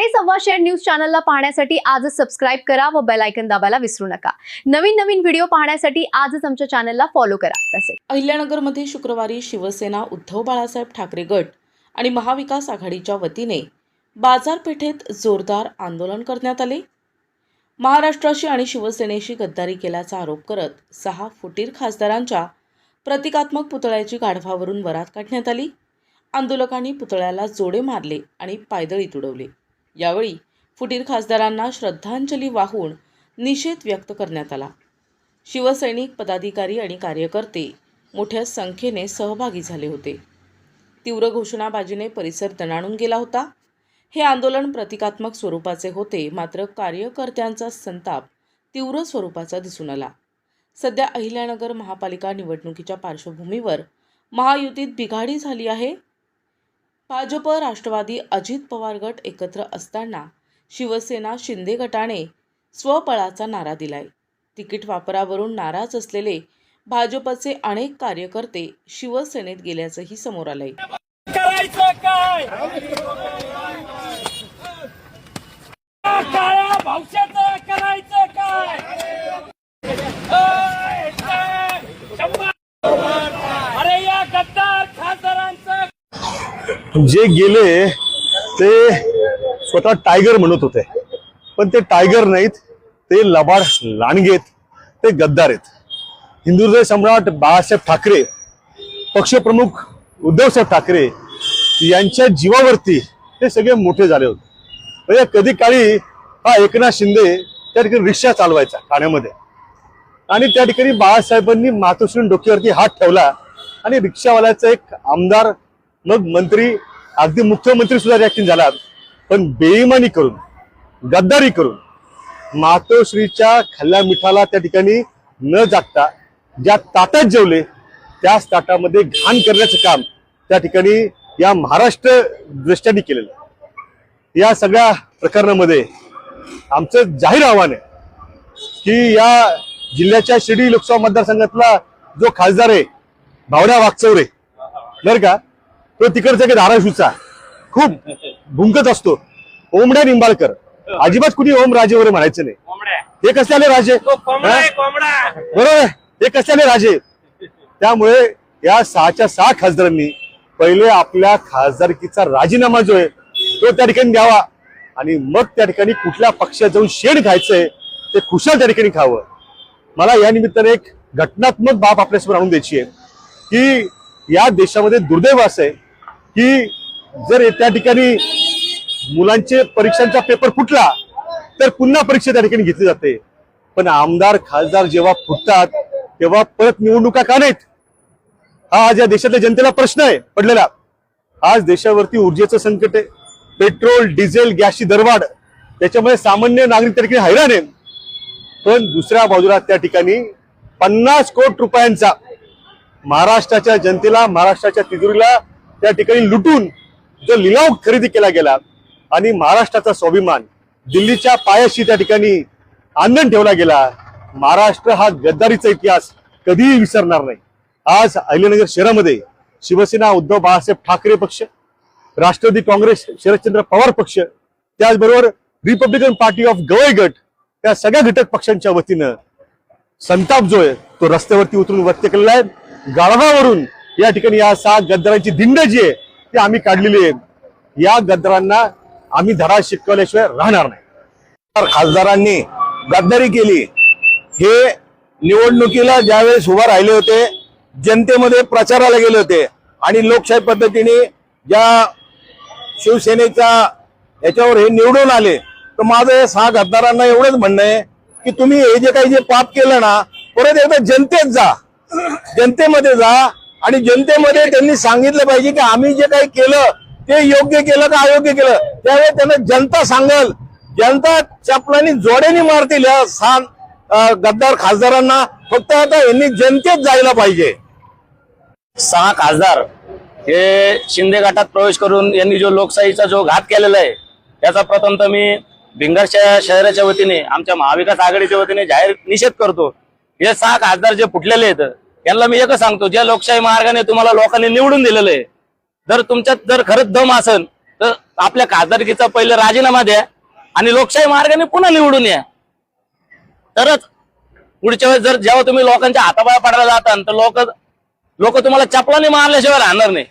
सव्वाशेर news चॅनलला पाहण्यासाठी आजच सबस्क्राइब करा व बेल आयकॉन दाबायला विसरू नका। नवीन व्हिडिओ पाहण्यासाठी आजच आमच्या चॅनलला फॉलो करा। तसेच अहिल्यानगरमध्ये शुक्रवारी शिवसेना उद्धव बाळासाहेब ठाकरे गट आणि महाविकास आघाडीच्या वतीने बाजारपेठेत जोरदार आंदोलन करण्यात आले। महाराष्ट्राशी आणि शिवसेनेशी गद्दारी केल्याचा आरोप करत 6 फुटीर खासदारांच्या प्रतिकात्मक पुतळ्याची गाढवावरून वरात काढण्यात आली। आंदोलकांनी पुतळ्याला जोडे मारले आणि पायदळी तुडवले। यावेळी फुटीर खासदारांना श्रद्धांजली वाहून निषेध व्यक्त करण्यात आला। शिवसैनिक, पदाधिकारी आणि कार्यकर्ते मोठ्या संख्येने सहभागी झाले होते। तीव्र घोषणाबाजीने परिसर दणाणून गेला होता। हे आंदोलन प्रतिकात्मक स्वरूपाचे होते, मात्र कार्यकर्त्यांचा संताप तीव्र स्वरूपाचा दिसून आला। सध्या अहिल्यानगर महापालिका निवडणुकीच्या पार्श्वभूमीवर महायुतीत बिघाडी झाली आहे। भाजप, राष्ट्रवादी, अजित पवार गट एकत्र असताना शिवसेना शिंदे गटाने स्वबळाचा नारा दिलाय। तिकीट वापरावरून नाराज असलेले भाजपचे अनेक कार्यकर्ते शिवसेनेत गेल्याचंही समोर आलंय। करायचं काय? काळ्या भावशाचं करायचं काय? अरे या गद्दार खासदारांचं जे गेले ते स्वतः टायगर म्हणत होते, पण ते टायगर नाहीत, ते लबाड लांडगेत, ते गद्दार आहेत। हिंदुहृदय सम्राट बाळासाहेब ठाकरे, पक्षप्रमुख उद्धवसाहेब ठाकरे यांच्या जीवावरती ते सगळे मोठे झाले होते। म्हणजे कधी काळी हा एकनाथ शिंदे त्या ठिकाणी रिक्षा चालवायचा ठाण्यामध्ये, आणि त्या ठिकाणी बाळासाहेबांनी मातोश्री डोक्यावरती हात ठेवला आणि रिक्षावाल्याचा एक आमदार, मग मंत्री, अगदी मुख्यमंत्री सुद्धा रिॲक्शन झाला। पण बेईमानी करून, गद्दारी करून मातोश्रीच्या खाल्ल्या मिठाला त्या ठिकाणी न जागता ज्या ताटात जेवले त्याच ताटामध्ये घाण करण्याचं काम त्या ठिकाणी या महाराष्ट्र द्रष्ट्यांनी केलेलं। या सगळ्या प्रकरणामध्ये आमचं जाहीर आव्हान आहे की या जिल्ह्याच्या शिर्डी लोकसभा मतदारसंघातला जो खासदार आहे भावना वागचौरे, बरं का, तो तिकडचा की धाराशिवचा खूप भुंकत असतो, ओमड्या निंबाळकर, अजिबात कुणी ओम राजे वगैरे म्हणायचं नाही। हे कसले राजे, बरोबर, हे कसले राजे। त्यामुळे या 6च्या 6 खासदारांनी पहिले आपल्या खासदारकीचा राजीनामा जो आहे तो त्या ठिकाणी द्यावा, आणि मग त्या ठिकाणी कुठल्या पक्षात जाऊन शेण खायचंय ते खुशाल त्या ठिकाणी खावं। मला या निमित्ताने एक घटनात्मक बाब आपल्यासमोर आणून द्यायची आहे की या देशामध्ये दुर्दैव असं आहे की जर त्या ठिकाणी मुलांचे परीक्षांचा पेपर फुटला तर पुन्हा परीक्षा त्या ठिकाणी घेतली जाते, पण आमदार खासदार जेव्हा फुटतात तेव्हा परत निवडणुका का नाहीत? हा आज या देशातल्या जनतेला प्रश्न आहे पडलेला। आज देशावरती ऊर्जेचं संकट आहे, पेट्रोल, डिझेल, गॅसची दरवाढ, त्याच्यामुळे सामान्य नागरिक त्या ठिकाणी हैराण आहे। पण दुसऱ्या बाजूला त्या ठिकाणी 50 कोटी रुपयांचा महाराष्ट्राच्या जनतेला, महाराष्ट्राच्या तिजोरीला त्या ठिकाणी लुटून जो लिलाव खरेदी केला गेला आणि महाराष्ट्राचा स्वाभिमान दिल्लीच्या पायाशी त्या ठिकाणी आंदण ठेवला गेला। महाराष्ट्र हा गद्दारीचा इतिहास कधीही विसरणार नाही। आज अहिल्यानगर शहरामध्ये शिवसेना उद्धव बाळासाहेब ठाकरे पक्ष, राष्ट्रवादी काँग्रेस शरदचंद्र पवार पक्ष, त्याचबरोबर रिपब्लिकन पार्टी ऑफ गवई गट, त्या सगळ्या घटक पक्षांच्या वतीनं संताप जो आहे तो रस्त्यावरती उतरून व्यक्त केलेला आहे। गाढवावरून या ठिकाणी या 6 गद्दारांची दिंड जी आहे ती आम्ही काढलेली आहे। या गद्दारांना आम्ही धडा शिकवल्याशिवाय राहणार नाही। खासदारांनी गद्दारी केली, हे निवडणुकीला ज्यावेळेस उभा राहिले होते, जनतेमध्ये प्रचाराला गेले होते आणि लोकशाही पद्धतीने ज्या शिवसेनेच्या याच्यावर हे निवडून आले, तर माझं या 6 गद्दारांना एवढंच म्हणणं आहे की तुम्ही हे जे काही पाप केलं ना, परत एकदा जनतेत जा, जनतेमध्ये जा आणि जनतेमध्ये त्यांनी सांगितलं पाहिजे की आम्ही जे काही केलं ते योग्य केलं का अयोग्य केलं। त्यावेळेस त्यांना जनता सांगल, जनता चपलानी जोड्याने मारतील या 6 गद्दार खासदारांना। फक्त आता यांनी जनतेत जायला पाहिजे। 6 खासदार हे शिंदे गटात प्रवेश करून यांनी जो लोकशाहीचा जो घात केलेला आहे त्याचा प्रथमतः मी भिंगर शहराच्या वतीने, आमच्या महाविकास आघाडीच्या वतीने जाहीर निषेध करतो। हे 6 खासदार जे फुटलेले आहेत यांना मी एकच सांगतो, ज्या लोकशाही मार्गाने तुम्हाला लोकांनी निवडून दिलेलं आहे, जर तुमच्यात जर खरंच दम असेल तर आपल्या खासदारकीचा पहिले राजीनामा द्या आणि लोकशाही मार्गाने पुन्हा निवडून या. तरच पुढच्या वेळेस जर जेव्हा तुम्ही लोकांच्या हाताबाहेर पडायला जाता तर लोक तुम्हाला चपलाने मारल्याशिवाय राहणार नाही.